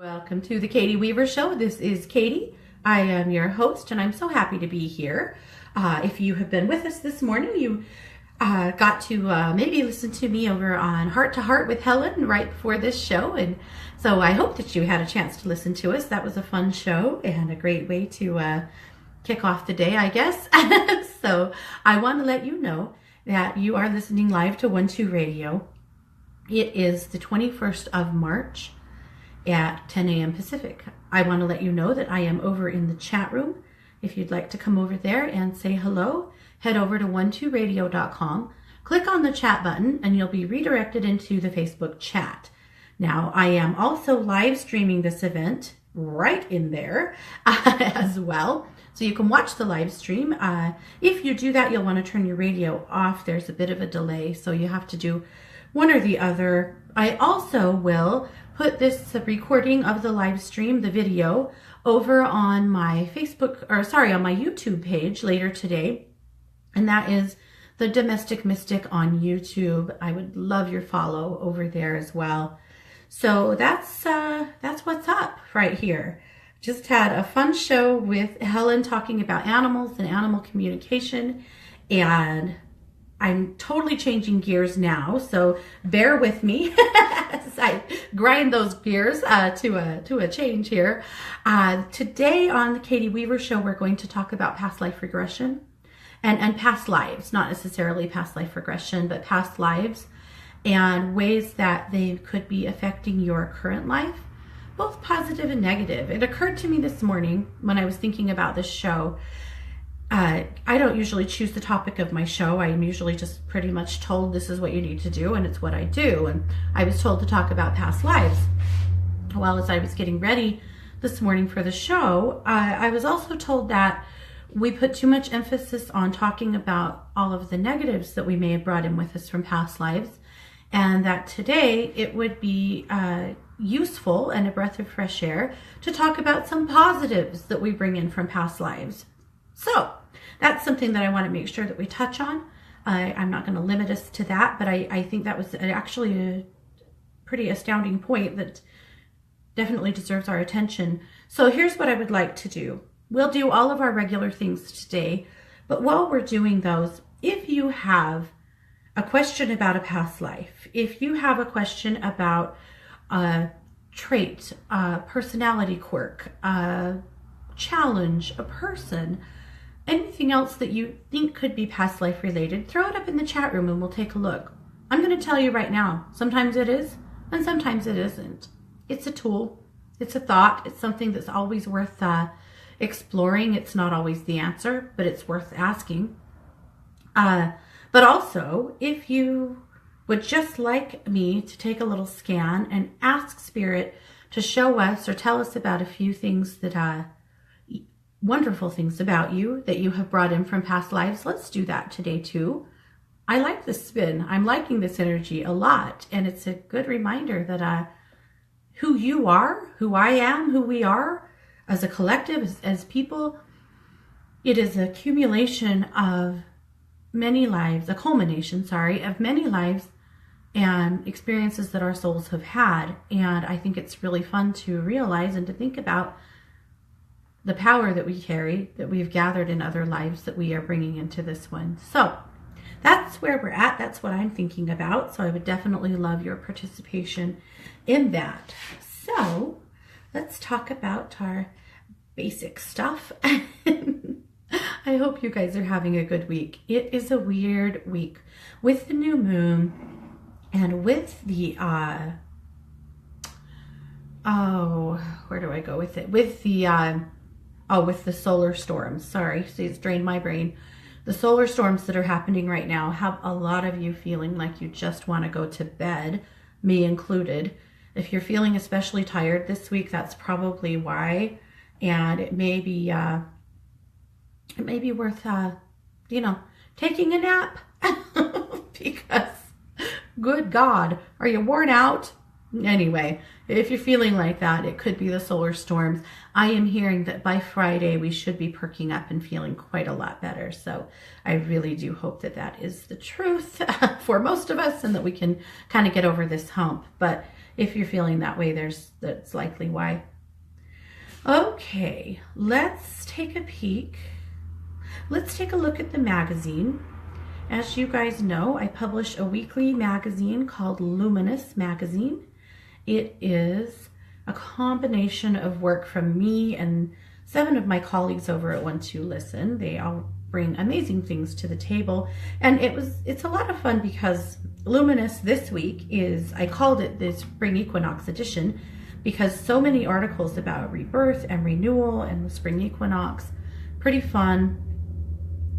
Welcome to the Katie Weaver Show. This is Katie. I am your host, and I'm so happy to be here. If you have been with us this morning, you got to maybe listen to me over on Heart to Heart with Helen right before this show, and so I hope that you had a chance to listen to us. That was a fun show and a great way to kick off the day, I guess. So I want to let you know that you are listening live to 1-2 Radio. It is the 21st of March at 10 a.m. Pacific. I want to let you know that I am over in the chat room. If you'd like to come over there and say hello, head over to 12radio.com, click on the chat button, and you'll be redirected into the Facebook chat. Now, I am also live streaming this event right in there as well. So you can watch the live stream. If you do that, you'll want to turn your radio off. There's a bit of a delay, so you have to do one or the other. I also will put this recording of the live stream, the video, over on my on my YouTube page later today. And that is The Domestic Mystic on YouTube. I would love your follow over there as well. So that's what's up right here. Just had a fun show with Helen talking about animals and animal communication, and I'm totally changing gears now, so bear with me as I grind those gears to a change here. Today on the Katie Weaver Show, we're going to talk about past life regression and past lives, not necessarily past life regression, but past lives and ways that they could be affecting your current life, both positive and negative. It occurred to me this morning when I was thinking about this show. I don't usually choose the topic of my show. I am usually just pretty much told this is what you need to do, and it's what I do. And I was told to talk about past lives. Well, as I was getting ready this morning for the show, I was also told that we put too much emphasis on talking about all of the negatives that we may have brought in with us from past lives, and that today it would be useful and a breath of fresh air to talk about some positives that we bring in from past lives. So that's something that I want to make sure that we touch on. I'm not going to limit us to that, but I think that was actually a pretty astounding point that definitely deserves our attention. So here's what I would like to do. We'll do all of our regular things today, but while we're doing those, if you have a question about a past life, if you have a question about a trait, a personality quirk, a challenge, a person, anything else that you think could be past life related, throw it up in the chat room and we'll take a look. I'm going to tell you right now, sometimes it is and sometimes it isn't. It's a tool. It's a thought. It's something that's always worth exploring. It's not always the answer, but it's worth asking. But also, if you would just like me to take a little scan and ask Spirit to show us or tell us about a few things that wonderful things about you that you have brought in from past lives, let's do that today too. I like this spin. I'm liking this energy a lot, and it's a good reminder that who you are, who I am, who we are as a collective, as people, it is a accumulation of many lives, a culmination, of many lives and experiences that our souls have had. And I think it's really fun to realize and to think about the power that we carry, that we've gathered in other lives that we are bringing into this one. So that's where we're at. That's what I'm thinking about. So I would definitely love your participation in that. So let's talk about our basic stuff. I hope you guys are having a good week. It is a weird week with the new moon and with the, where do I go with it? With the, with the solar storms. Sorry, see, it's drained my brain. The solar storms that are happening right now have a lot of you feeling like you just want to go to bed, me included. If you're feeling especially tired this week, that's probably why. And it may be worth, taking a nap because good God, are you worn out? Anyway, if you're feeling like that, it could be the solar storms. I am hearing that by Friday we should be perking up and feeling quite a lot better. So I really do hope that that is the truth for most of us and that we can kind of get over this hump. But if you're feeling that way, that's likely why. Okay, let's take a peek. Let's take a look at the magazine. As you guys know, I publish a weekly magazine called Luminous Magazine. It is a combination of work from me and 7 of my colleagues over at One Two Listen. They all bring amazing things to the table, and it's a lot of fun because Luminous this week I called it the Spring Equinox Edition because so many articles about rebirth and renewal and the spring equinox. Pretty fun.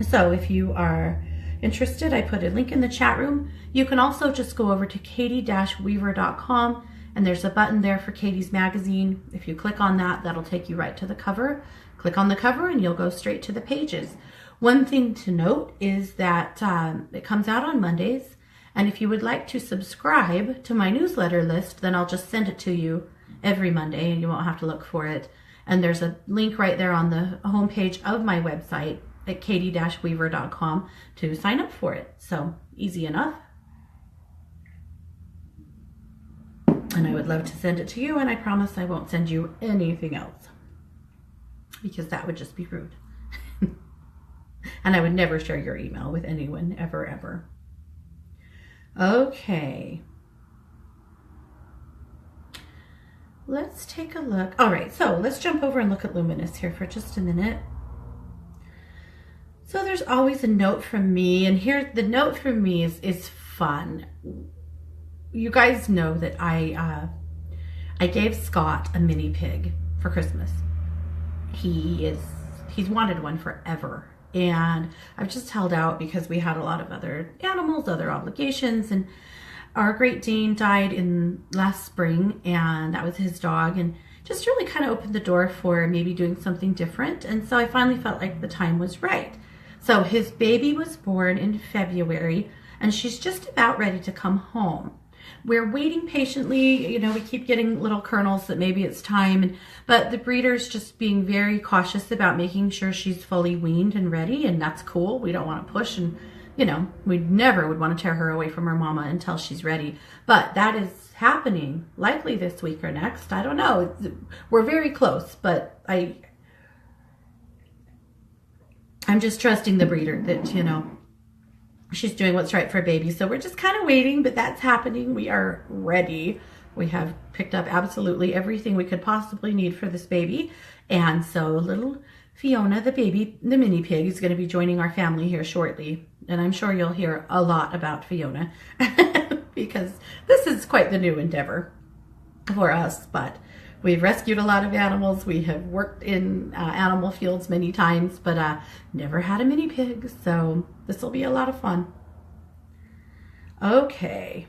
So if you are interested, I put a link in the chat room. You can also just go over to katie-weaver.com, and there's a button there for Katie's magazine. If you click on that, that'll take you right to the cover. Click on the cover and you'll go straight to the pages. One thing to note is that it comes out on Mondays, and if you would like to subscribe to my newsletter list, then I'll just send it to you every Monday and you won't have to look for it. And there's a link right there on the homepage of my website at katie-weaver.com to sign up for it. So easy enough. And I would love to send it to you, and I promise I won't send you anything else because that would just be rude. And I would never share your email with anyone, ever, ever. Okay. Let's take a look. All right, so let's jump over and look at Luminous here for just a minute. So there's always a note from me, and here the note from me is fun. You guys know that I gave Scott a mini pig for Christmas. He's wanted one forever, and I've just held out because we had a lot of other animals, other obligations, and our Great Dane died in last spring, and that was his dog, and just really kind of opened the door for maybe doing something different. And so I finally felt like the time was right. So his baby was born in February, and she's just about ready to come home. We're waiting patiently. You know, we keep getting little kernels that maybe it's time, but the breeder's just being very cautious about making sure she's fully weaned and ready, and that's cool. We don't want to push, and you know, we never would want to tear her away from her mama until she's ready. But that is happening likely this week or next. I don't know. We're very close, but I'm just trusting the breeder that, you know, she's doing what's right for baby. So we're just kind of waiting, but that's happening. We are ready. We have picked up absolutely everything we could possibly need for this baby. And so little Fiona, the baby, the mini pig, is going to be joining our family here shortly. And I'm sure you'll hear a lot about Fiona because this is quite the new endeavor for us. But we've rescued a lot of animals. We have worked in animal fields many times, but never had a mini pig. So this will be a lot of fun. Okay,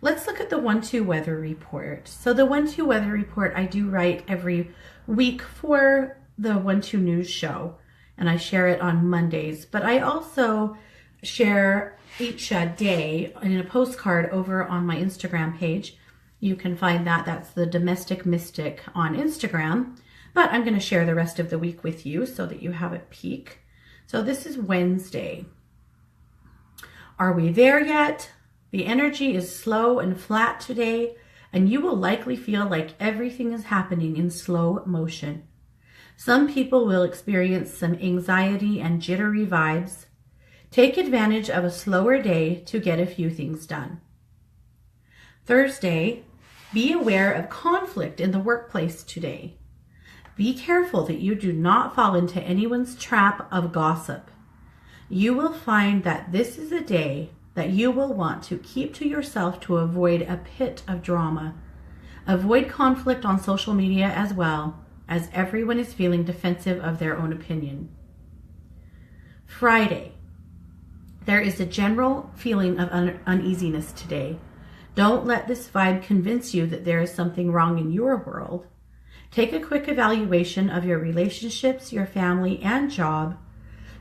let's look at the 1-2 weather report. So the 1-2 weather report I do write every week for the 1-2 news show, and I share it on Mondays. But I also share each day in a postcard over on my Instagram page. You can find that. That's the Domestic Mystic on Instagram. But I'm going to share the rest of the week with you so that you have a peek. So this is Wednesday. Are we there yet? The energy is slow and flat today, and you will likely feel like everything is happening in slow motion. Some people will experience some anxiety and jittery vibes. Take advantage of a slower day to get a few things done. Thursday, be aware of conflict in the workplace today. Be careful that you do not fall into anyone's trap of gossip. You will find that this is a day that you will want to keep to yourself to avoid a pit of drama. Avoid conflict on social media as well, as everyone is feeling defensive of their own opinion. Friday, there is a general feeling of uneasiness today. Don't let this vibe convince you that there is something wrong in your world. Take a quick evaluation of your relationships, your family, and job.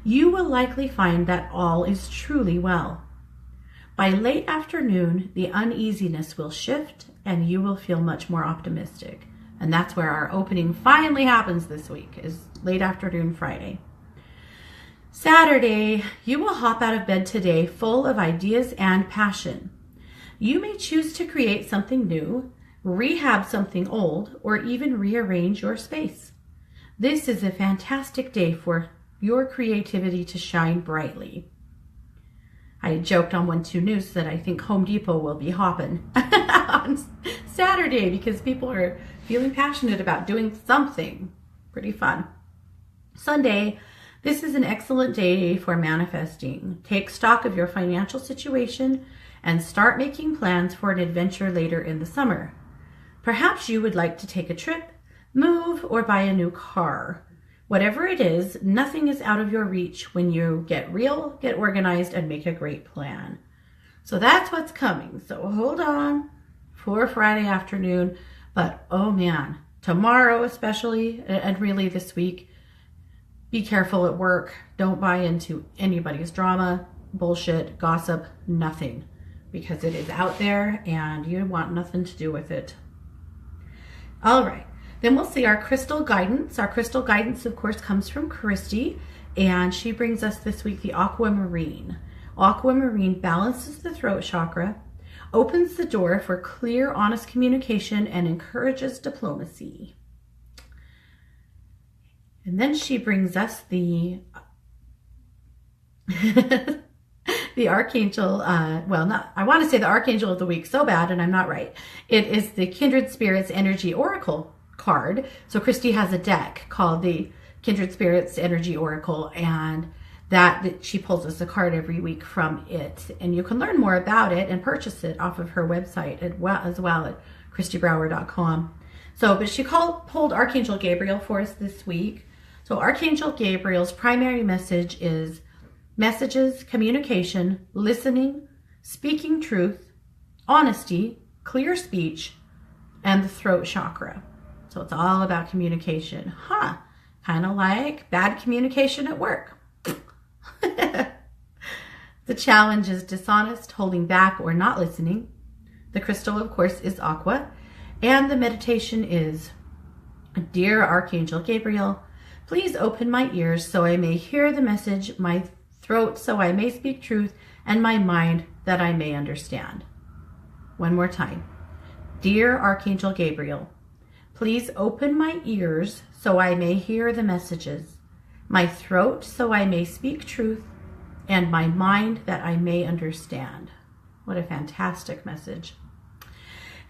You will likely find that all is truly well. By late afternoon, the uneasiness will shift and you will feel much more optimistic. And that's where our opening finally happens this week, is late afternoon Friday. Saturday, you will hop out of bed today full of ideas and passion. You may choose to create something new, rehab something old, or even rearrange your space. This is a fantastic day for your creativity to shine brightly. I joked on 1-2 News that I think Home Depot will be hopping on Saturday because people are feeling passionate about doing something pretty fun. Sunday, this is an excellent day for manifesting. Take stock of your financial situation and start making plans for an adventure later in the summer. Perhaps you would like to take a trip, move, or buy a new car. Whatever it is, nothing is out of your reach when you get real, get organized, and make a great plan. So that's what's coming. So hold on for Friday afternoon. But oh man, tomorrow especially, and really this week, be careful at work. Don't buy into anybody's drama, bullshit, gossip, nothing. Because it is out there and you want nothing to do with it. All right. Then we'll see our crystal guidance. Our crystal guidance, of course, comes from Christy, and she brings us this week the aquamarine. Aquamarine balances the throat chakra, opens the door for clear, honest communication, and encourages diplomacy. And then she brings us the the archangel, I want to say the archangel of the week so bad, and I'm not right. It is the Kindred Spirits Energy Oracle card. So Christy has a deck called the Kindred Spirits Energy Oracle, and that she pulls us a card every week from it. And you can learn more about it and purchase it off of her website as well at christybrower.com. But she pulled Archangel Gabriel for us this week. So Archangel Gabriel's primary message is messages, communication, listening, speaking truth, honesty, clear speech, and the throat chakra. So it's all about communication. Kind of like bad communication at work. The challenge is dishonest, holding back, or not listening. The crystal, of course, is aqua. And the meditation is, Dear Archangel Gabriel, please open my ears so I may hear the message, my throat so I may speak truth, and my mind that I may understand. One more time. Dear Archangel Gabriel, please open my ears so I may hear the messages, my throat so I may speak truth, and my mind that I may understand. What a fantastic message.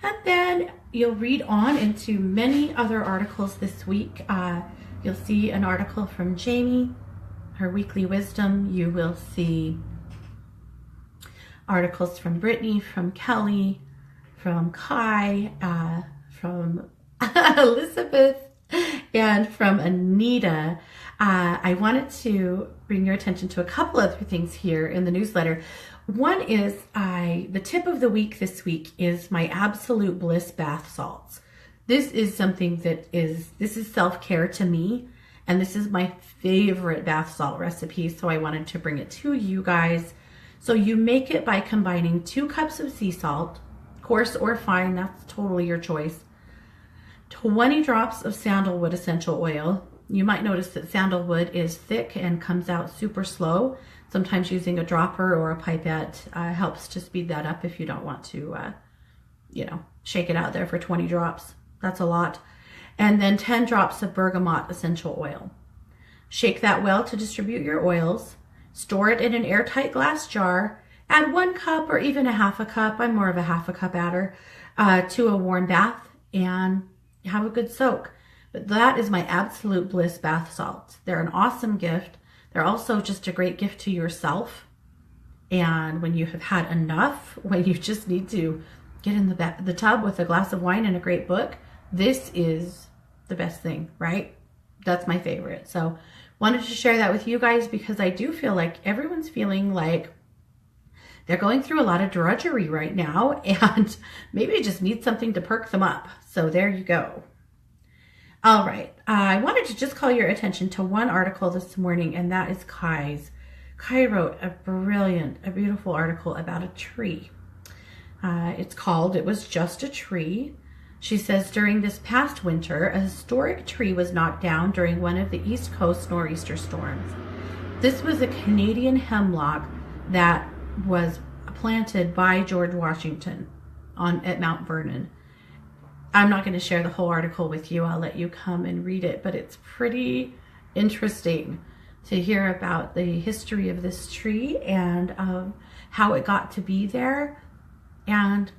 And then you'll read on into many other articles this week. You'll see an article from Jamie, her weekly wisdom. You will see articles from Brittany, from Kelly, from Kai, from Elizabeth, and from Anita. I wanted to bring your attention to a couple other things here in the newsletter. One is the tip of the week this week is my Absolute Bliss bath salts. This is something this is self-care to me, and this is my favorite bath salt recipe, so I wanted to bring it to you guys. So you make it by combining 2 cups of sea salt, coarse or fine, that's totally your choice, 20 drops of sandalwood essential oil. You might notice that sandalwood is thick and comes out super slow. Sometimes using a dropper or a pipette helps to speed that up if you don't want to, shake it out there for 20 drops. That's a lot. And then 10 drops of bergamot essential oil. Shake that well to distribute your oils. Store it in an airtight glass jar. Add 1 cup or even a half a cup, I'm more of a half a cup adder, to a warm bath and have a good soak. But that is my Absolute Bliss bath salts. They're an awesome gift. They're also just a great gift to yourself. And when you have had enough, when you just need to get in the tub with a glass of wine and a great book, this is the best thing, right? That's my favorite. So wanted to share that with you guys because I do feel like everyone's feeling like they're going through a lot of drudgery right now and maybe just need something to perk them up. So there you go. All right, I wanted to just call your attention to one article this morning, and that is Kai's. Kai wrote a beautiful article about a tree. It's called It Was Just a Tree. She says, during this past winter, a historic tree was knocked down during one of the East Coast nor'easter storms. This was a Canadian hemlock that was planted by George Washington at Mount Vernon. I'm not going to share the whole article with you. I'll let you come and read it, but it's pretty interesting to hear about the history of this tree and how it got to be there, and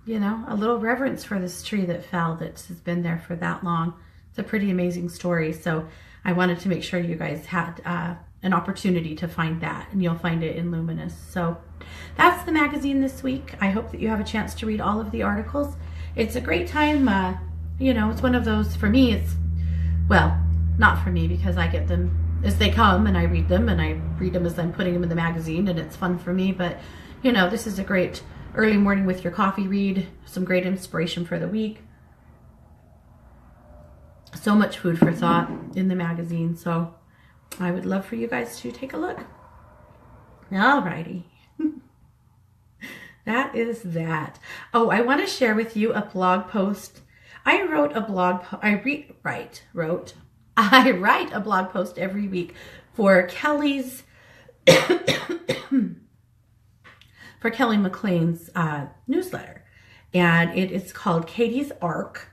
a little reverence for this tree that fell that has been there for that long. It's a pretty amazing story. So I wanted to make sure you guys had an opportunity to find that, and you'll find it in Luminous. So that's the magazine this week. I hope that you have a chance to read all of the articles. It's a great time. It's one of those, for me, well, not for me, because I get them as they come and I read them as I'm putting them in the magazine, and it's fun for me. But this is a great early morning with your coffee read, some great inspiration for the week. So much food for thought in the magazine. So I would love for you guys to take a look. Alrighty. That is that. Oh, I want to share with you a blog post. I wrote a blog I write a blog post every week for Kelly's for Kelly McLean's newsletter, and it is called Katie's Arc.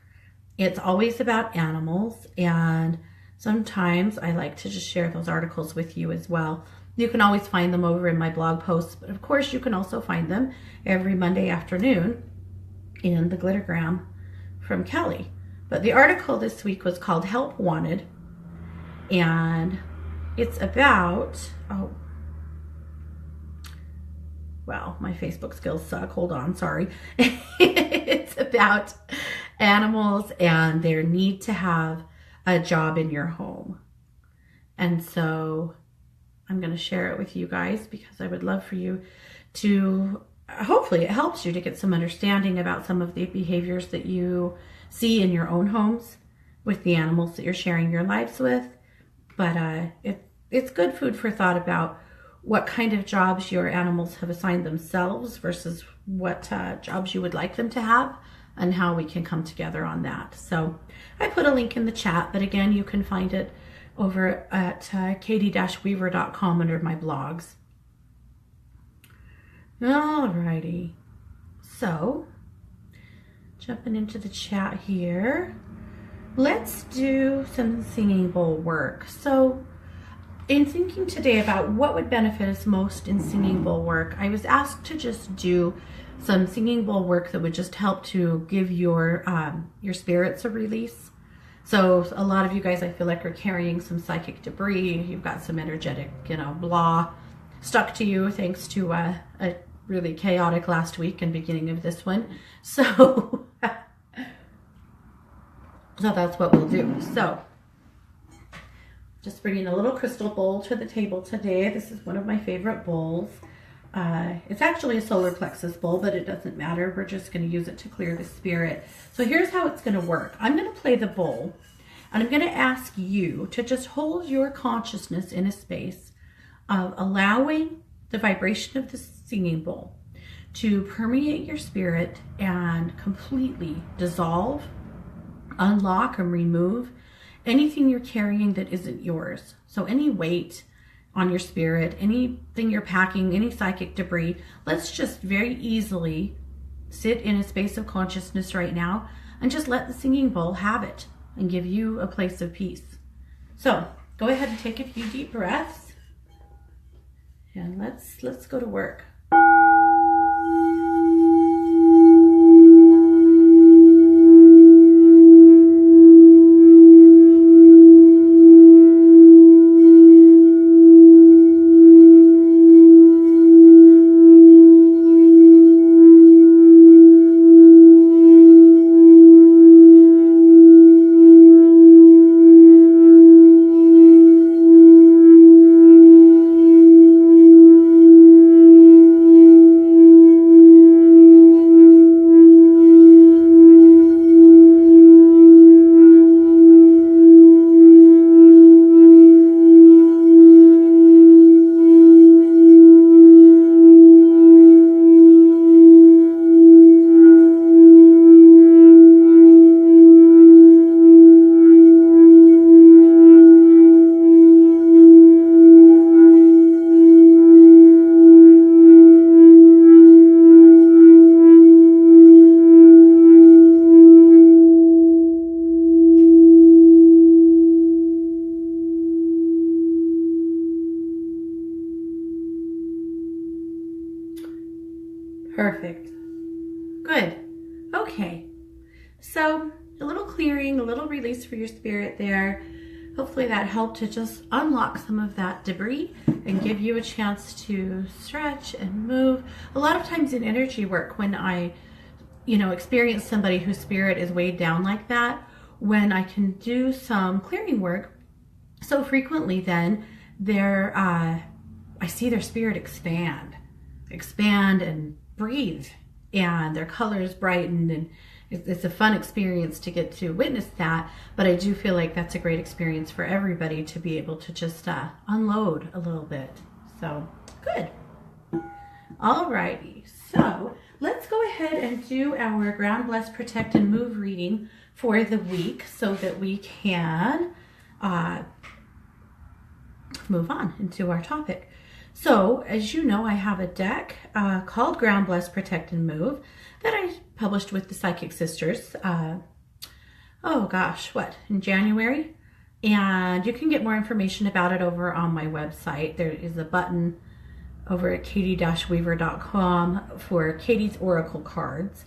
It's always about animals, and sometimes I like to just share those articles with you as well. You can always find them over in my blog posts, but of course you can also find them every Monday afternoon in the Glittergram from Kelly. But the article this week was called Help Wanted, and it's about, my Facebook skills suck. Hold on, sorry. It's about animals and their need to have a job in your home. And so I'm going to share it with you guys because I would love for you to, hopefully it helps you to get some understanding about some of the behaviors that you see in your own homes with the animals that you're sharing your lives with. But it's good food for thought about what kind of jobs your animals have assigned themselves versus what jobs you would like them to have, and how we can come together on that. So I put a link in the chat, but again, you can find it over at katie-weaver.com under my blogs. Alrighty. So, jumping into the chat here, let's do some singing bowl work. So, in thinking today about what would benefit us most in singing bowl work, I was asked to just do some singing bowl work that would just help to give your spirits a release. So a lot of you guys, I feel like, are carrying some psychic debris. You've got some energetic, blah stuck to you thanks to a really chaotic last week and beginning of this one. So, so that's what we'll do. So just bringing a little crystal bowl to the table today. This is one of my favorite bowls. It's actually a solar plexus bowl, but it doesn't matter. We're just going to use it to clear the spirit. So here's how it's going to work. I'm going to play the bowl, and I'm going to ask you to just hold your consciousness in a space of allowing the vibration of the singing bowl to permeate your spirit and completely dissolve, unlock, and remove anything you're carrying that isn't yours. So any weight on your spirit, anything you're packing, any psychic debris, let's just very easily sit in a space of consciousness right now and just let the singing bowl have it and give you a place of peace. So go ahead and take a few deep breaths, and let's go to work. little release for your spirit there. Hopefully that helped to just unlock some of that debris and give you a chance to stretch and move. A lot of times in energy work, when I, experience somebody whose spirit is weighed down like that, when I can do some clearing work so frequently, then I see their spirit expand and breathe, and their colors brighten, and it's a fun experience to get to witness that. But I do feel like that's a great experience for everybody to be able to just unload a little bit. So good. Alrighty, so let's go ahead and do our Ground, Bless, Protect, and Move reading for the week so that we can move on into our topic. So, as you know, I have a deck called Ground, Bless, Protect, and Move that I published with the Psychic Sisters, in January. And you can get more information about it over on my website. There is a button over at katie-weaver.com for Katie's Oracle cards.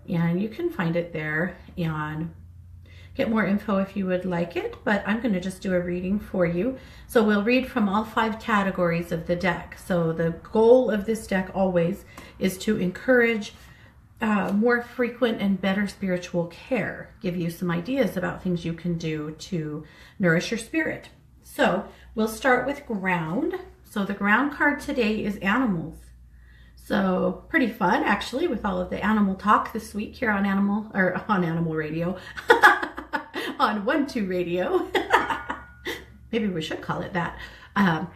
And you can find it there and get more info if you would like it, but I'm going to just do a reading for you. So we'll read from all 5 categories of the deck. So the goal of this deck always is to encourage more frequent and better spiritual care, give you some ideas about things you can do to nourish your spirit. So we'll start with ground. So the ground card today is animals. So pretty fun, actually, with all of the animal talk this week here on Animal Radio. On 1-2 Radio. Maybe we should call it that. At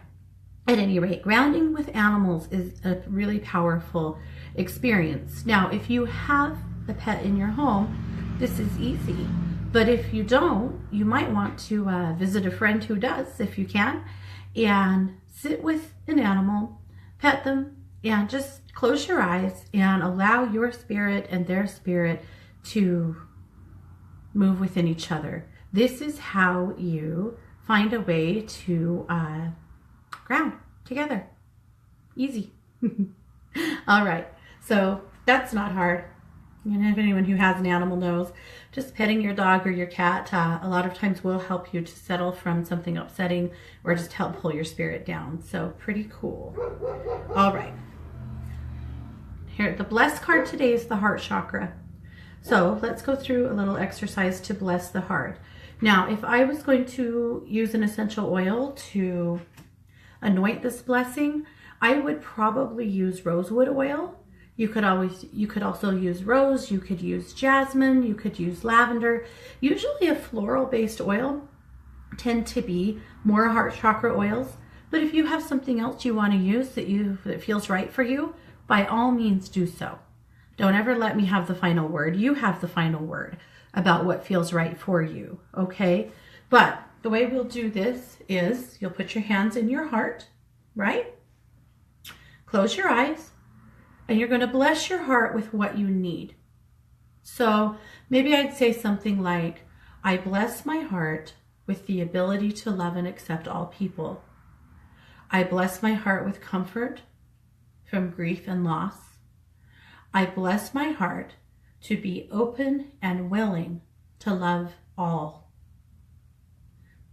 any rate, grounding with animals is a really powerful experience. Now, if you have a pet in your home, this is easy. But if you don't, you might want to visit a friend who does, if you can, and sit with an animal, pet them, and just close your eyes and allow your spirit and their spirit to move within each other. This is how you find a way to ground together. Easy. All right, so that's not hard. If anyone who has an animal knows, just petting your dog or your cat a lot of times will help you to settle from something upsetting or just help pull your spirit down. So pretty cool. All right. Here, the bless card today is the heart chakra. So let's go through a little exercise to bless the heart. Now, if I was going to use an essential oil to anoint this blessing, I would probably use rosewood oil. You could also use rose, you could use jasmine, you could use lavender. Usually a floral-based oil tend to be more heart chakra oils. But if you have something else you want to use that feels right for you, by all means do so. Don't ever let me have the final word. You have the final word about what feels right for you, okay? But the way we'll do this is you'll put your hands in your heart, right? Close your eyes, and you're going to bless your heart with what you need. So maybe I'd say something like, I bless my heart with the ability to love and accept all people. I bless my heart with comfort from grief and loss. I bless my heart to be open and willing to love all.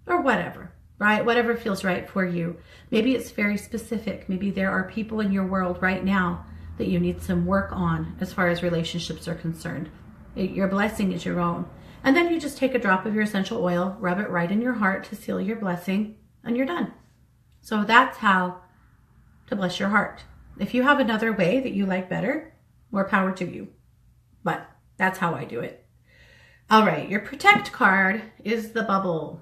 Or whatever, right? Whatever feels right for you. Maybe it's very specific. Maybe there are people in your world right now that you need some work on as far as relationships are concerned. Your blessing is your own. And then you just take a drop of your essential oil, rub it right in your heart to seal your blessing, and you're done. So that's how to bless your heart. If you have another way that you like better, more power to you. But that's how I do it. All right, your protect card is the bubble.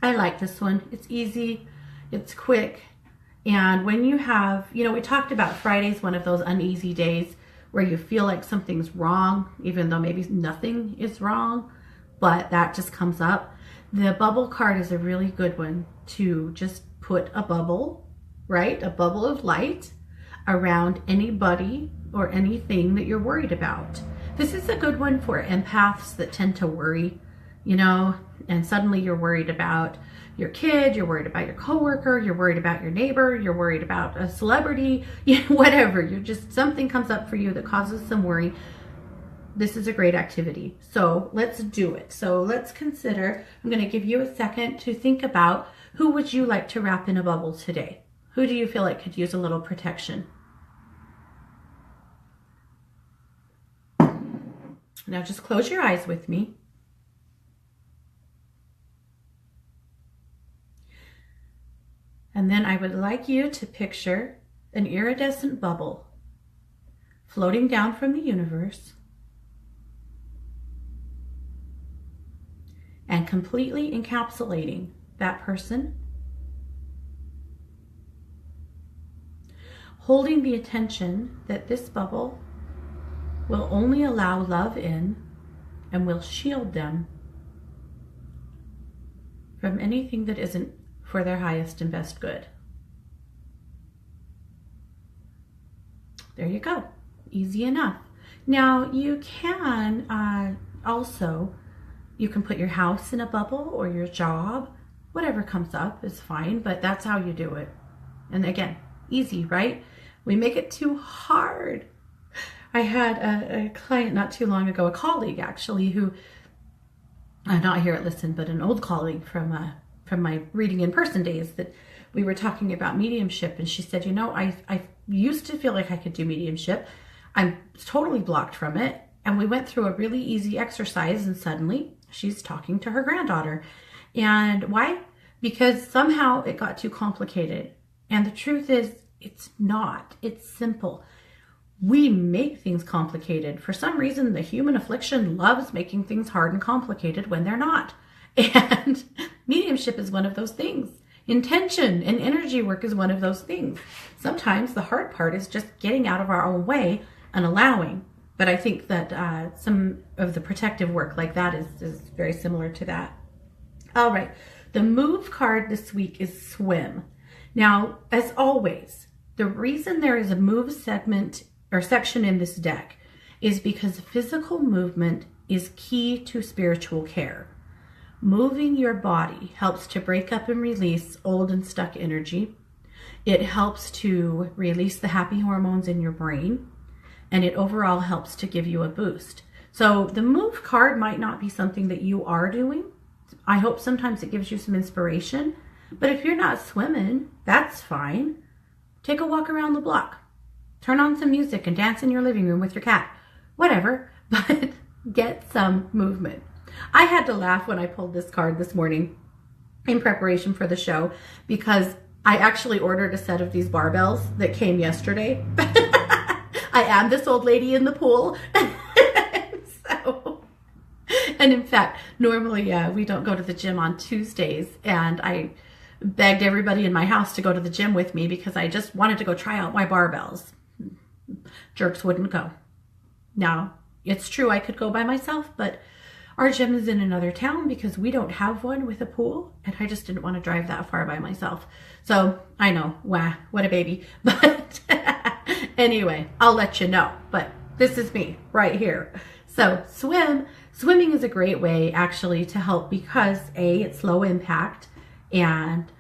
I like this one. It's easy, it's quick. And when you have, we talked about Friday's one of those uneasy days where you feel like something's wrong, even though maybe nothing is wrong, but that just comes up. The bubble card is a really good one to just put a bubble, right? A bubble of light around anybody or anything that you're worried about. This is a good one for empaths that tend to worry, and suddenly you're worried about your kid, you're worried about your coworker, you're worried about your neighbor, you're worried about a celebrity, whatever. Something comes up for you that causes some worry. this is a great activity. So let's do it. So let's consider, I'm going to give you a second to think about who would you like to wrap in a bubble today? Who do you feel like could use a little protection? Now just close your eyes with me. And then I would like you to picture an iridescent bubble floating down from the universe and completely encapsulating that person, holding the attention that this bubble will only allow love in and will shield them from anything that isn't for their highest and best good. There you go. Easy enough. Now you can you can put your house in a bubble or your job. Whatever comes up is fine, but that's how you do it. And again, easy, right? We make it too hard. I had a client not too long ago, a colleague actually, who, not here at Listen, but an old colleague from my reading in person days, that we were talking about mediumship. And she said, you know, I used to feel like I could do mediumship. I'm totally blocked from it. And we went through a really easy exercise and suddenly she's talking to her granddaughter. And why? Because somehow it got too complicated. And the truth is, it's not. It's simple. We make things complicated. For some reason, the human affliction loves making things hard and complicated when they're not. And mediumship is one of those things. Intention and energy work is one of those things. Sometimes the hard part is just getting out of our own way and allowing. But I think that some of the protective work like that is very similar to that. All right. The move card this week is swim. Now, as always, the reason there is a move segment or section in this deck is because physical movement is key to spiritual care. Moving your body helps to break up and release old and stuck energy. It helps to release the happy hormones in your brain, and it overall helps to give you a boost. So the move card might not be something that you are doing. I hope sometimes it gives you some inspiration, but if you're not swimming, that's fine. Take a walk around the block. Turn on some music and dance in your living room with your cat. Whatever, but get some movement. I had to laugh when I pulled this card this morning in preparation for the show because I actually ordered a set of these barbells that came yesterday. I am this old lady in the pool. And in fact, normally we don't go to the gym on Tuesdays, and I begged everybody in my house to go to the gym with me because I just wanted to go try out my barbells. Jerks wouldn't go. Now, it's true I could go by myself, but our gym is in another town because we don't have one with a pool, and I just didn't want to drive that far by myself. So I know, wow, what a baby. But anyway, I'll let you know. But this is me right here. So swimming is a great way actually to help because A, it's low impact, and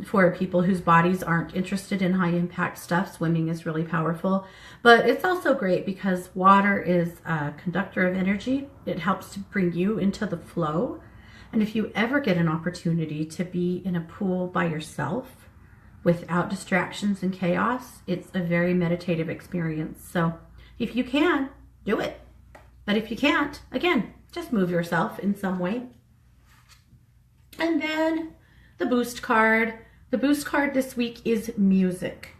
for people whose bodies aren't interested in high impact stuff, swimming is really powerful. But it's also great because water is a conductor of energy. It helps to bring you into the flow. And if you ever get an opportunity to be in a pool by yourself without distractions and chaos, it's a very meditative experience. So if you can, do it. But if you can't, again, just move yourself in some way. And then the boost card. The boost card this week is music.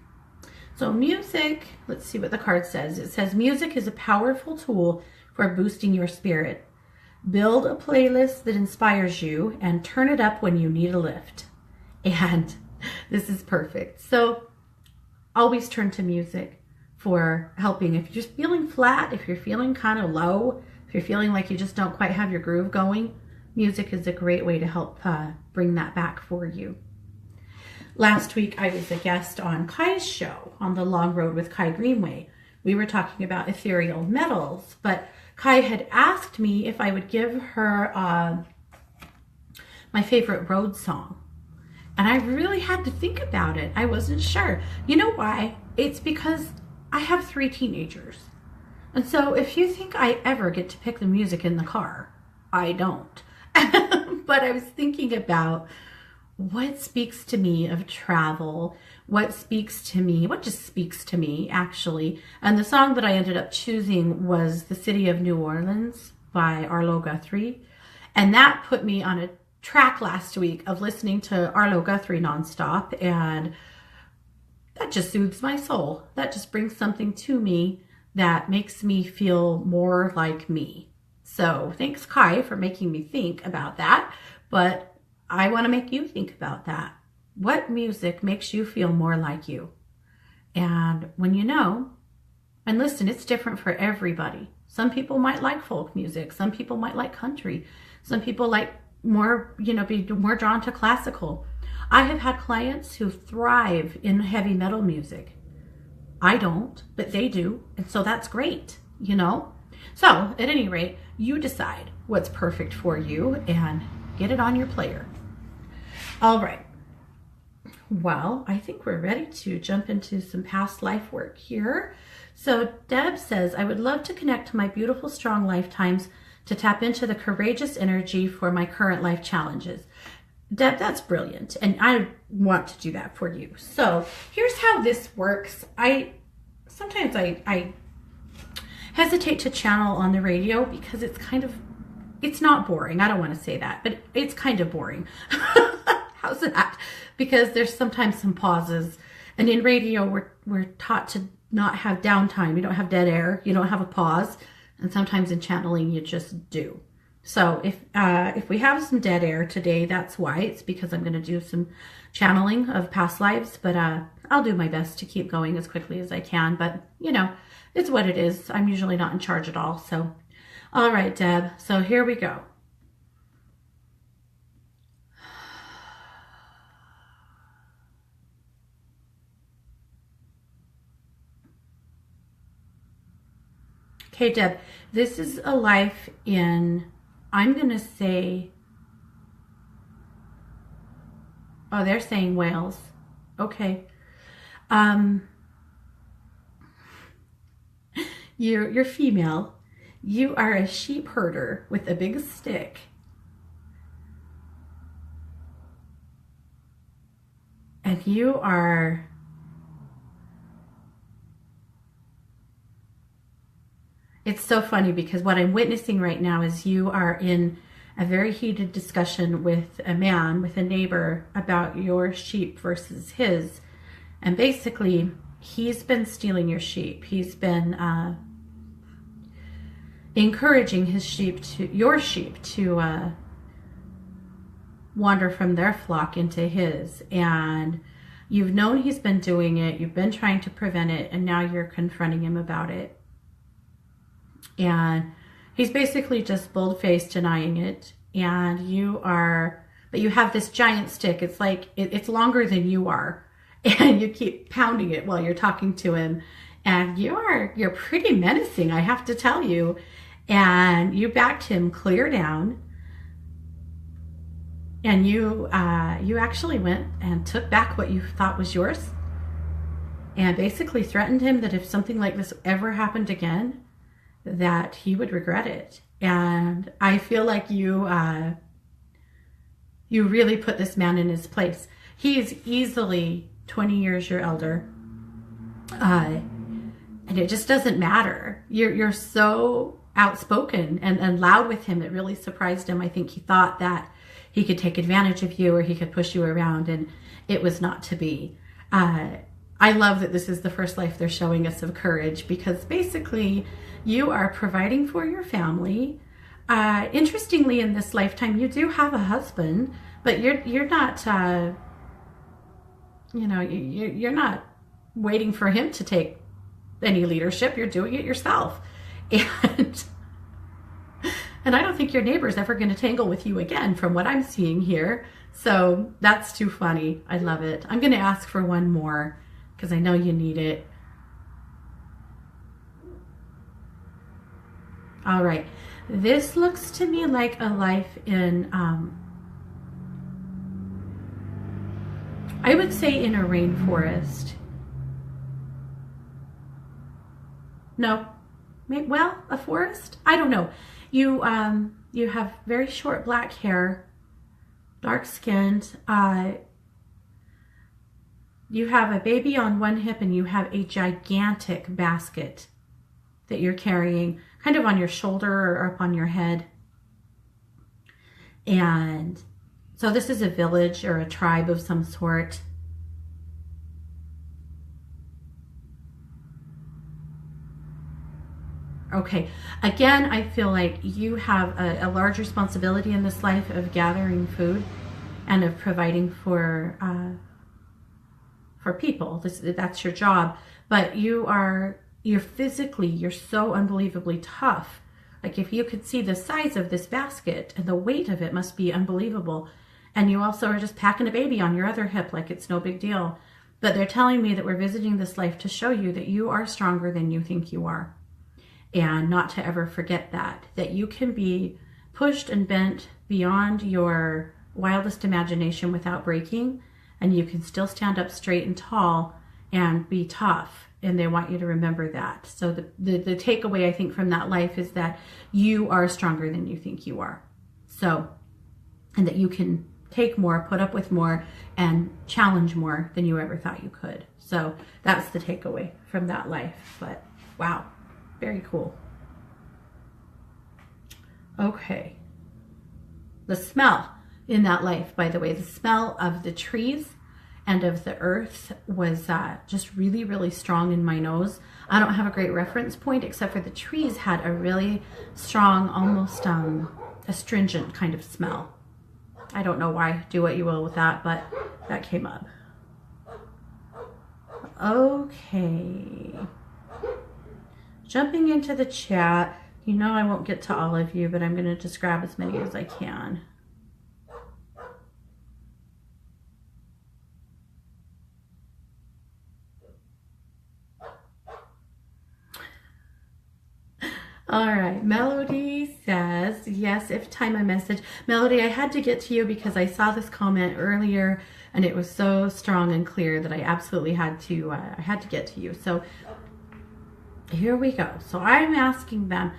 So music, let's see what the card says. It says music is a powerful tool for boosting your spirit. Build a playlist that inspires you and turn it up when you need a lift. And this is perfect. So always turn to music for helping. If you're just feeling flat, if you're feeling kind of low, if you're feeling like you just don't quite have your groove going, music is a great way to help bring that back for you. Last week, I was a guest on Kai's show on the Long Road with Kai Greenway. We were talking about ethereal metals, but Kai had asked me if I would give her my favorite road song. And I really had to think about it. I wasn't sure. You know why? It's because I have 3 teenagers. And so if you think I ever get to pick the music in the car, I don't. But I was thinking about what speaks to me of travel, what just speaks to me actually. And the song that I ended up choosing was The City of New Orleans by Arlo Guthrie. And that put me on a track last week of listening to Arlo Guthrie nonstop. And that just soothes my soul. That just brings something to me that makes me feel more like me. So thanks, Kai, for making me think about that. But I want to make you think about that. What music makes you feel more like you? And when you know, and listen, it's different for everybody. Some people might like folk music. Some people might like country. Some people like more, be more drawn to classical. I have had clients who thrive in heavy metal music. I don't, but they do. And so that's great, So at any rate, you decide what's perfect for you and get it on your player. All right. Well, I think we're ready to jump into some past life work here. So Deb says, I would love to connect to my beautiful, strong lifetimes to tap into the courageous energy for my current life challenges. Deb, that's brilliant. And I want to do that for you. So here's how this works. Sometimes I hesitate to channel on the radio because it's not boring. I don't want to say that, but it's kind of boring. How's that? Because there's sometimes some pauses. And in radio, we're taught to not have downtime. You don't have dead air. You don't have a pause. And sometimes in channeling, you just do. So if we have some dead air today, that's why. It's because I'm going to do some channeling of past lives. But I'll do my best to keep going as quickly as I can. But, it's what it is. I'm usually not in charge at all. So, all right, Deb. So here we go. Okay, Deb, this is a life in, I'm going to say, oh, they're saying Wales. Okay. You're female. You are a sheep herder with a big stick. And you are it's so funny because what I'm witnessing right now is you are in a very heated discussion with a man, with a neighbor, about your sheep versus his. And basically, he's been stealing your sheep. He's been encouraging your sheep to wander from their flock into his. And you've known he's been doing it. You've been trying to prevent it. And now you're confronting him about it. And he's basically just bold-faced denying it. And you have this giant stick. It's like, it's longer than you are. And you keep pounding it while you're talking to him. And you're pretty menacing, I have to tell you. And you backed him clear down. And you actually went and took back what you thought was yours. And basically threatened him that if something like this ever happened again, that he would regret it. And I feel like you really put this man in his place. He is easily 20 years your elder. And it just doesn't matter. You're so outspoken and loud with him. It really surprised him. I think he thought that he could take advantage of you or he could push you around, and it was not to be. I love that this is the first life they're showing us of courage, because basically you are providing for your family. Interestingly, in this lifetime, you do have a husband, but you're not, you're not waiting for him to take any leadership. You're doing it yourself. And I don't think your neighbor's ever going to tangle with you again from what I'm seeing here. So that's too funny. I love it. I'm going to ask for one more because I know you need it. All right. This looks to me like a life in, I would say in a rainforest. No, well, a forest? I don't know. You have very short black hair, dark skinned. You have a baby on one hip and you have a gigantic basket that you're carrying kind of on your shoulder or up on your head. And so this is a village or a tribe of some sort. Okay, again, I feel like you have a large responsibility in this life of gathering food and of providing for people. That's your job. But you're so unbelievably tough. Like if you could see the size of this basket and the weight of it must be unbelievable. And you also are just packing a baby on your other hip like it's no big deal. But they're telling me that we're visiting this life to show you that you are stronger than you think you are. And not to ever forget that you can be pushed and bent beyond your wildest imagination without breaking. And you can still stand up straight and tall and be tough. And they want you to remember that. So the takeaway I think from that life is that you are stronger than you think you are. So, and that you can take more, put up with more, and challenge more than you ever thought you could. So that's the takeaway from that life. But wow, very cool. Okay. The smell in that life, by the way, the smell of the trees and of the earth was just really, really strong in my nose. I don't have a great reference point except for the trees had a really strong, almost astringent kind of smell. I don't know why. Do what you will with that, but that came up. Okay. Jumping into the chat. You know I won't get to all of you, but I'm going to just grab as many as I can. All right, Melody says, yes, if time I message. Melody, I had to get to you because I saw this comment earlier and it was so strong and clear that I absolutely had to, I had to get to you. So here we go. So I'm asking them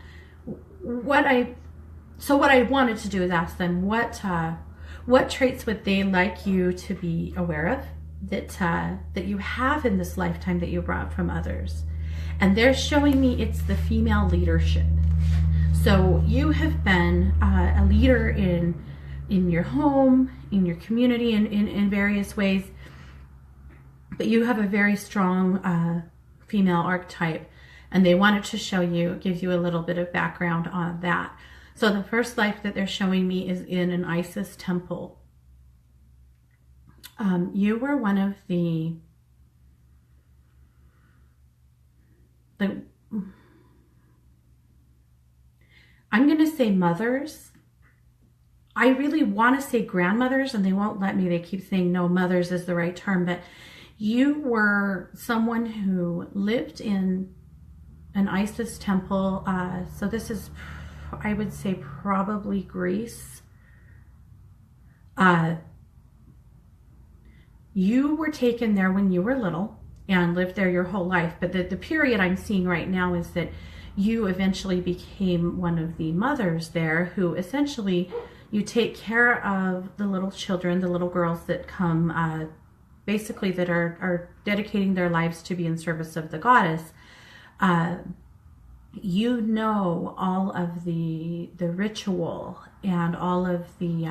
what I wanted to do is ask them what traits would they like you to be aware of that you have in this lifetime that you brought from others. And they're showing me it's the female leadership. So you have been a leader in your home, in your community, in various ways. But you have a very strong female archetype. And they wanted to show you, give you a little bit of background on that. So the first life that they're showing me is in an Isis temple. You were one of the I'm going to say mothers. I really want to say grandmothers, and they won't let me. They keep saying no, mothers is the right term. But you were someone who lived in an Isis temple. So this is, I would say, probably Greece. You were taken there when you were little and lived there your whole life. But the period I'm seeing right now is that you eventually became one of the mothers there who essentially you take care of the little children, the little girls that come, basically that are dedicating their lives to be in service of the goddess. You know all of the ritual and all of the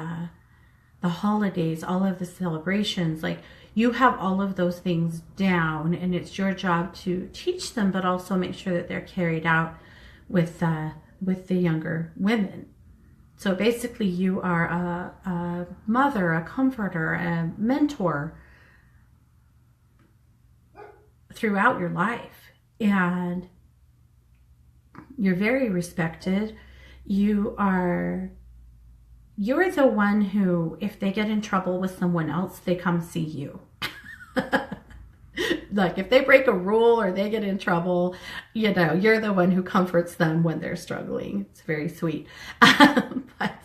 holidays, all of the celebrations. Like, you have all of those things down, and it's your job to teach them, but also make sure that they're carried out with the younger women. So basically, you are a mother, a comforter, a mentor throughout your life, and you're very respected. You're the one who, if they get in trouble with someone else, they come see you. Like, if they break a rule or they get in trouble, you know, you're the one who comforts them when they're struggling. It's very sweet. But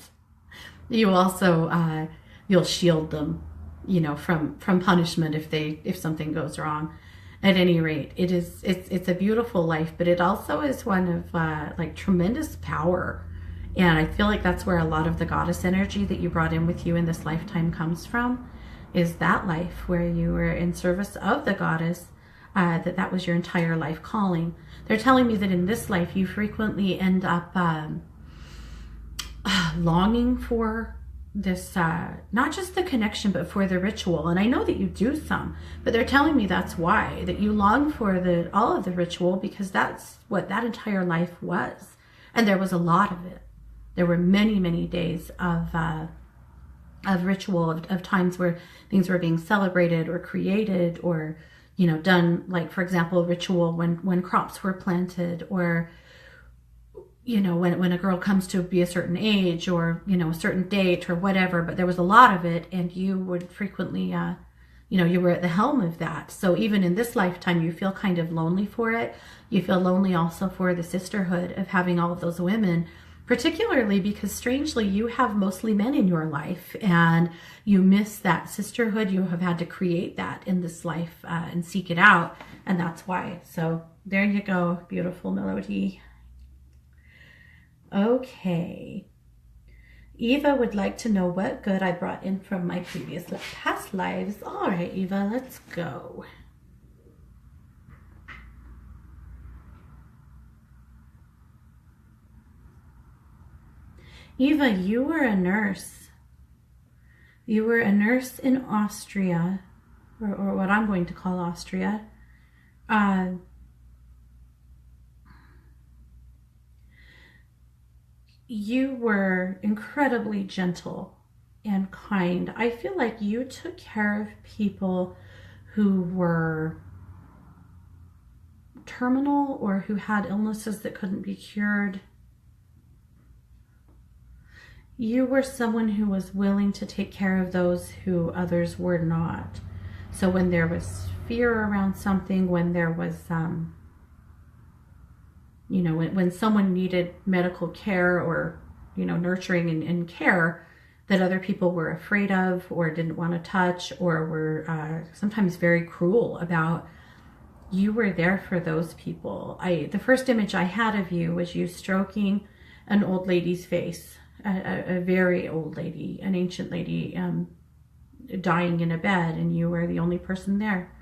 you also, you'll shield them, you know, from punishment if something goes wrong. At any rate, it's a beautiful life, but it also is one of like tremendous power. And I feel like that's where a lot of the goddess energy that you brought in with you in this lifetime comes from, is that life where you were in service of the goddess, that was your entire life calling. They're telling me that in this life you frequently end up longing for this, not just the connection, but for the ritual. And I know that you do some, but they're telling me that's why, that you long for all of the ritual, because that's what that entire life was. And there was a lot of it. There were many, many days of ritual, of times where things were being celebrated or created, or, done, like, for example, ritual when crops were planted, or, when a girl comes to be a certain age, or, a certain date or whatever. But there was a lot of it, and you would frequently, you were at the helm of that. So even in this lifetime, you feel kind of lonely for it. You feel lonely also for the sisterhood of having all of those women, particularly because strangely you have mostly men in your life, and you miss that sisterhood. You have had to create that in this life and seek it out, and that's why. So there you go, beautiful melody. Okay. Eva would like to know what good I brought in from my previous past lives. All right, Eva, let's go. Eva, you were a nurse. You were a nurse in Austria, or what I'm going to call Austria. You were incredibly gentle and kind. I feel like you took care of people who were terminal or who had illnesses that couldn't be cured. You were someone who was willing to take care of those who others were not. So when there was fear around something, when there was, when someone needed medical care or, nurturing and care that other people were afraid of or didn't want to touch, or were sometimes very cruel about, you were there for those people. The first image I had of you was you stroking an old lady's face. A very old lady, an ancient lady, dying in a bed, and you were the only person there.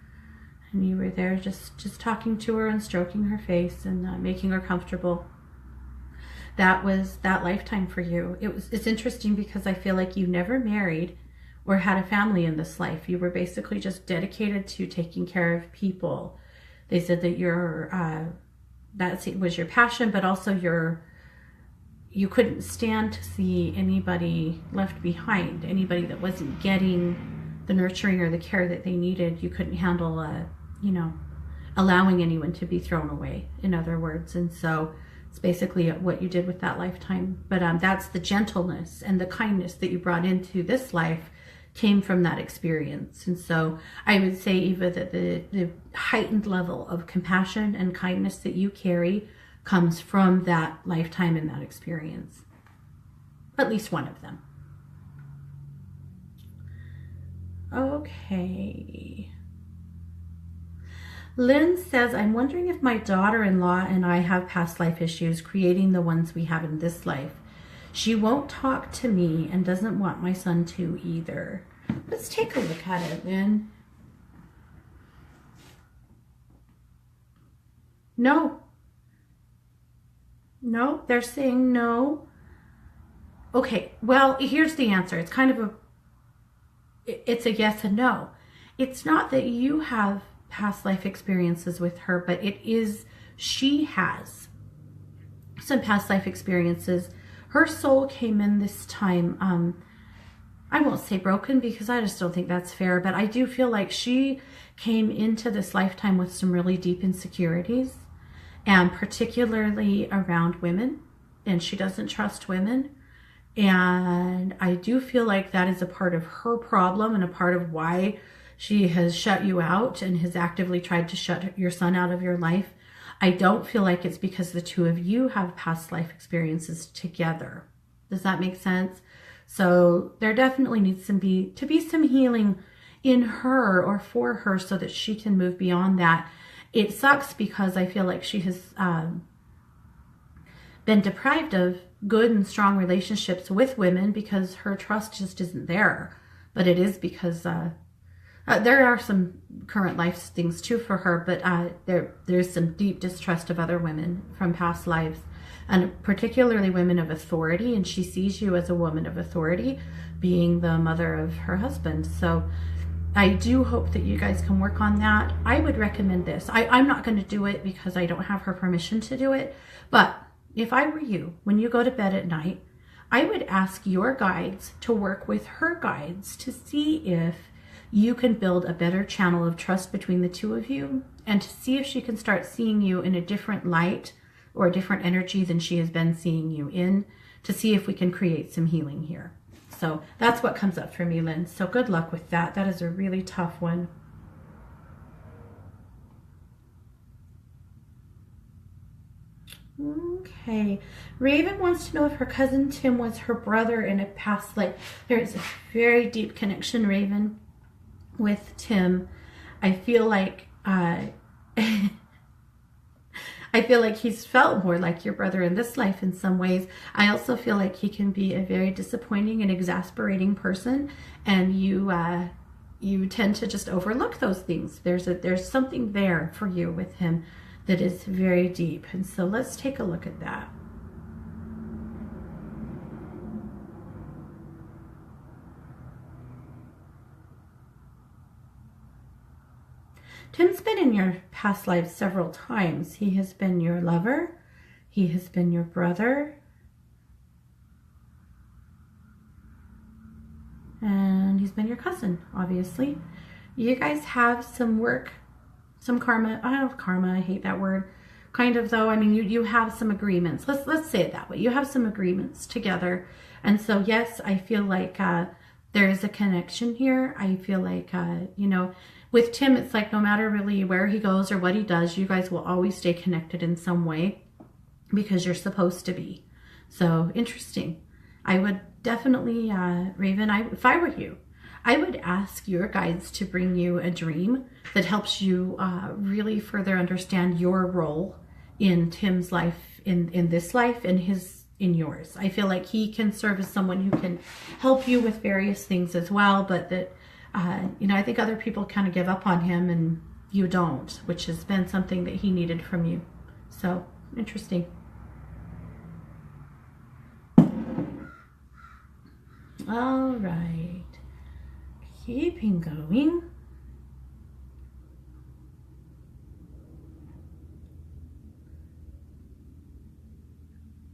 And you were there just talking to her and stroking her face and making her comfortable. That was that lifetime for you. It's interesting because I feel like you never married or had a family in this life. You were basically just dedicated to taking care of people. They said that that was your passion, but also you couldn't stand to see anybody left behind, anybody that wasn't getting the nurturing or the care that they needed. You couldn't handle, allowing anyone to be thrown away, in other words. And so it's basically what you did with that lifetime. But that's the gentleness and the kindness that you brought into this life came from that experience. And so I would say, Eva, that the heightened level of compassion and kindness that you carry comes from that lifetime and that experience. At least one of them. Okay. Lynn says, I'm wondering if my daughter-in-law and I have past life issues, creating the ones we have in this life. She won't talk to me and doesn't want my son to either. Let's take a look at it, Lynn. No. No, they're saying no. Okay, well, here's the answer. It's kind of it's a yes and no. It's not that you have past life experiences with her, but she has some past life experiences. Her soul came in this time, I won't say broken because I just don't think that's fair, but I do feel like she came into this lifetime with some really deep insecurities, and particularly around women, and she doesn't trust women. And I do feel like that is a part of her problem and a part of why she has shut you out and has actively tried to shut your son out of your life. I don't feel like it's because the two of you have past life experiences together. Does that make sense? So there definitely needs to be some healing in her or for her so that she can move beyond that. It sucks because I feel like she has been deprived of good and strong relationships with women because her trust just isn't there. But it is because there are some current life things too for her, but there's some deep distrust of other women from past lives, and particularly women of authority. And she sees you as a woman of authority, being the mother of her husband. So I do hope that you guys can work on that. I would recommend this. I'm not going to do it because I don't have her permission to do it. But if I were you, when you go to bed at night, I would ask your guides to work with her guides to see if you can build a better channel of trust between the two of you, and to see if she can start seeing you in a different light or a different energy than she has been seeing you in, to see if we can create some healing here. So that's what comes up for me, Lynn. So good luck with that. That is a really tough one. Okay. Raven wants to know if her cousin Tim was her brother in a past life. There is a very deep connection, Raven, with Tim. I feel like I feel like he's felt more like your brother in this life in some ways. I also feel like he can be a very disappointing and exasperating person, and you tend to just overlook those things. There's something there for you with him that is very deep. And so let's take a look at that. Tim's been in your past lives several times. He has been your lover. He has been your brother. And he's been your cousin, obviously. You guys have some work, some karma. I don't know, karma, I hate that word. Kind of, though. I mean, you have some agreements. Let's say it that way. You have some agreements together. And so, yes, I feel like there is a connection here. I feel like, you know, with Tim, it's like no matter really where he goes or what he does, you guys will always stay connected in some way because you're supposed to be. So, interesting. I would definitely, Raven, if I were you, I would ask your guides to bring you a dream that helps you really further understand your role in Tim's life, in this life, and in yours. I feel like he can serve as someone who can help you with various things as well, but that, you know, I think other people kind of give up on him and you don't, which has been something that he needed from you. So, interesting. All right. Keeping going.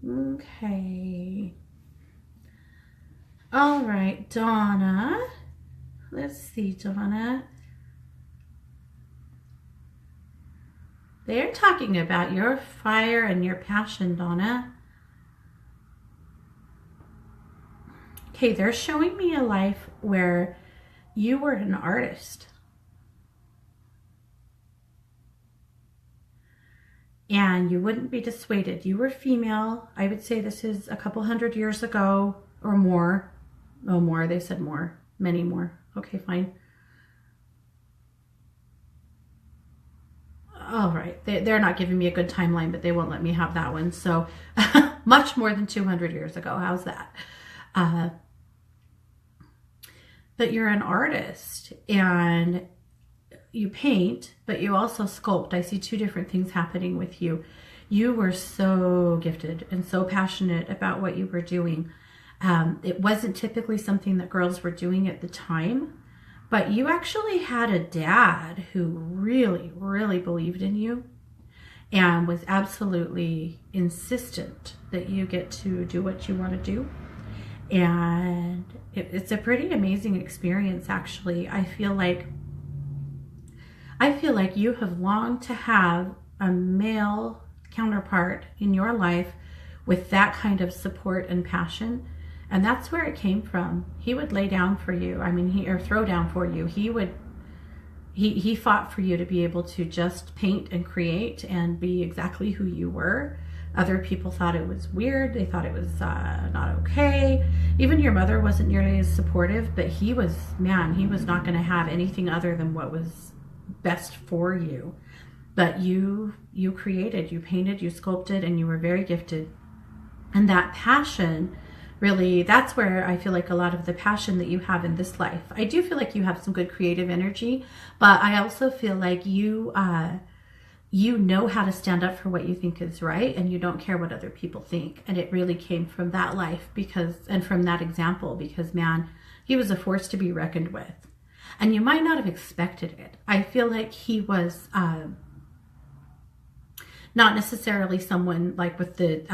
Okay. All right, Donna. Let's see, Donna. They're talking about your fire and your passion, Donna. Okay, they're showing me a life where you were an artist. And you wouldn't be dissuaded. You were female. I would say this is a couple hundred years ago or more. Oh, more. They said more. Many more. Okay, fine. All right. They're not giving me a good timeline, but they won't let me have that one. So much more than 200 years ago. How's that? But you're an artist and you paint, but you also sculpt. I see two different things happening with you. You were so gifted and so passionate about what you were doing. It wasn't typically something that girls were doing at the time, but you actually had a dad who really, really believed in you and was absolutely insistent that you get to do what you want to do. And it's a pretty amazing experience, actually. I feel like you have longed to have a male counterpart in your life with that kind of support and passion. And that's where it came from. He would lay down for you. I mean, or throw down for you. He fought for you to be able to just paint and create and be exactly who you were. Other people thought it was weird. They thought it was not okay. Even your mother wasn't nearly as supportive, but he was not going to have anything other than what was best for you. But you created, you painted, you sculpted, and you were very gifted. And that passion, really, that's where I feel like a lot of the passion that you have in this life. I do feel like you have some good creative energy, but I also feel like you know how to stand up for what you think is right, and you don't care what other people think. And it really came from that life and from that example, because man, he was a force to be reckoned with. And you might not have expected it. I feel like he was not necessarily someone like with the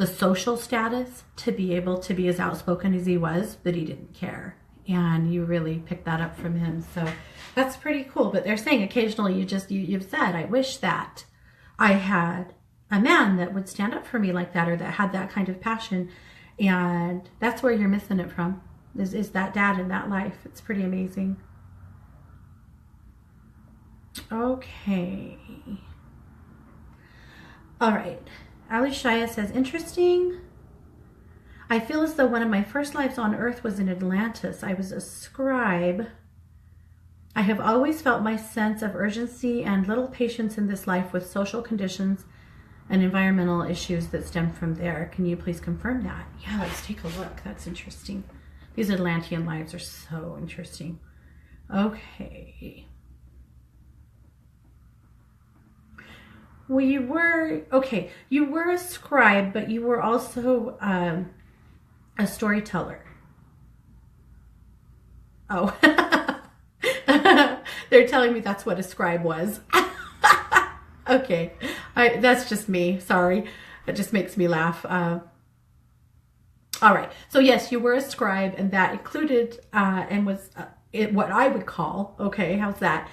social status to be able to be as outspoken as he was, but he didn't care. And you really picked that up from him. So that's pretty cool. But they're saying occasionally you've said, I wish that I had a man that would stand up for me like that, or that had that kind of passion. And that's where you're missing it from, is that dad in that life. It's pretty amazing. Okay. All right. Ali Shaya says, interesting. I feel as though one of my first lives on earth was in Atlantis. I was a scribe. I have always felt my sense of urgency and little patience in this life with social conditions and environmental issues that stem from there. Can you please confirm that? Yeah, let's take a look. That's interesting. These Atlantean lives are so interesting. Okay. Well, you were a scribe, but you were also a storyteller. Oh, they're telling me that's what a scribe was. Okay, that's just me. Sorry, it just makes me laugh. All right, so yes, you were a scribe, and that included and was what I would call, okay, how's that,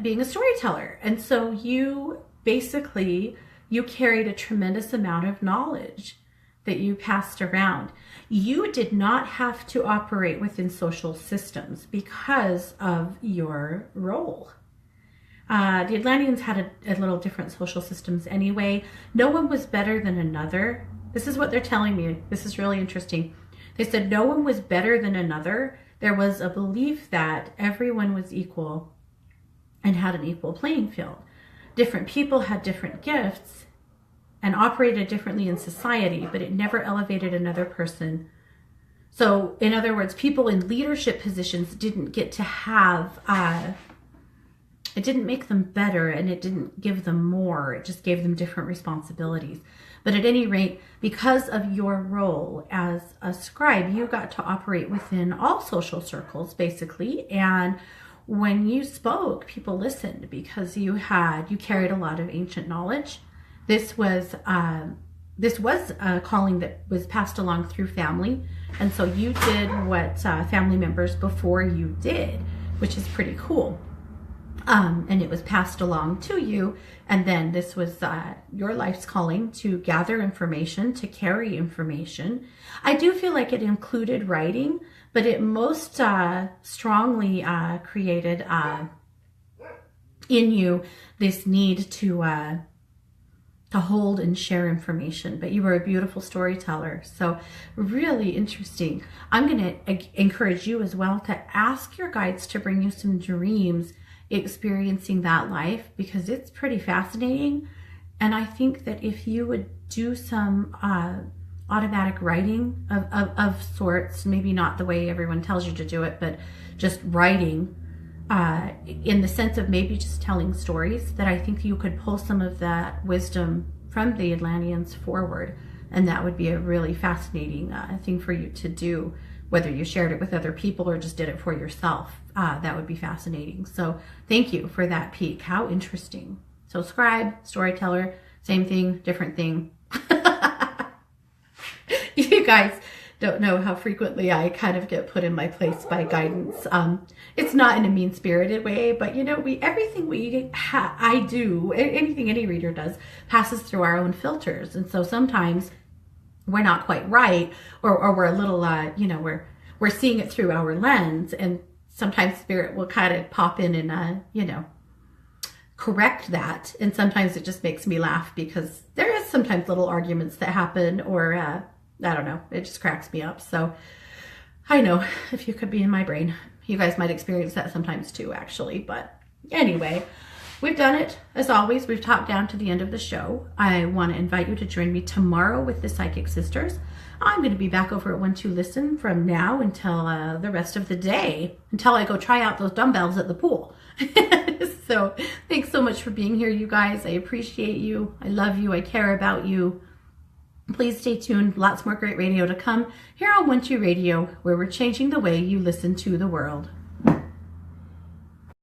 being a storyteller. And so you carried a tremendous amount of knowledge that you passed around. You did not have to operate within social systems because of your role. The Atlanteans had a little different social systems anyway. No one was better than another. This is what they're telling me. This is really interesting. They said no one was better than another. There was a belief that everyone was equal and had an equal playing field. Different people had different gifts and operated differently in society, but it never elevated another person. So, in other words, people in leadership positions didn't get to have, it didn't make them better, and it didn't give them more. It just gave them different responsibilities. But at any rate, because of your role as a scribe, you got to operate within all social circles, basically. And when you spoke, people listened because you carried a lot of ancient knowledge. This was a calling that was passed along through family. And so you did what family members before you did, which is pretty cool. And it was passed along to you. And then this was your life's calling to gather information, to carry information. I do feel like it included writing, but it most strongly created in you this need to hold and share information. But you were a beautiful storyteller, so really interesting. I'm going to encourage you as well to ask your guides to bring you some dreams experiencing that life, because it's pretty fascinating. And I think that if you would do some automatic writing of sorts, maybe not the way everyone tells you to do it, but just writing in the sense of maybe just telling stories, that I think you could pull some of that wisdom from the Atlanteans forward. And that would be a really fascinating thing for you to do, whether you shared it with other people or just did it for yourself. That would be fascinating. So thank you for that peek. How interesting. So scribe, storyteller, same thing, different thing. You guys don't know how frequently I kind of get put in my place by guidance. It's not in a mean-spirited way, but you know, everything I do, anything any reader does, passes through our own filters. And so sometimes we're not quite right, or we're a little, we're seeing it through our lens, and sometimes spirit will kind of pop in and, correct that. And sometimes it just makes me laugh because there is sometimes little arguments that happen, or I don't know, it just cracks me up. So I know if you could be in my brain, you guys might experience that sometimes too, actually. But anyway, we've done it. As always, we've talked down to the end of the show. I want to invite you to join me tomorrow with the Psychic Sisters. I'm going to be back over at 1-2-Listen from now until the rest of the day, until I go try out those dumbbells at the pool. So thanks so much for being here, you guys. I appreciate you. I love you. I care about you. Please stay tuned. Lots more great radio to come here on 1-2 Radio, where we're changing the way you listen to the world.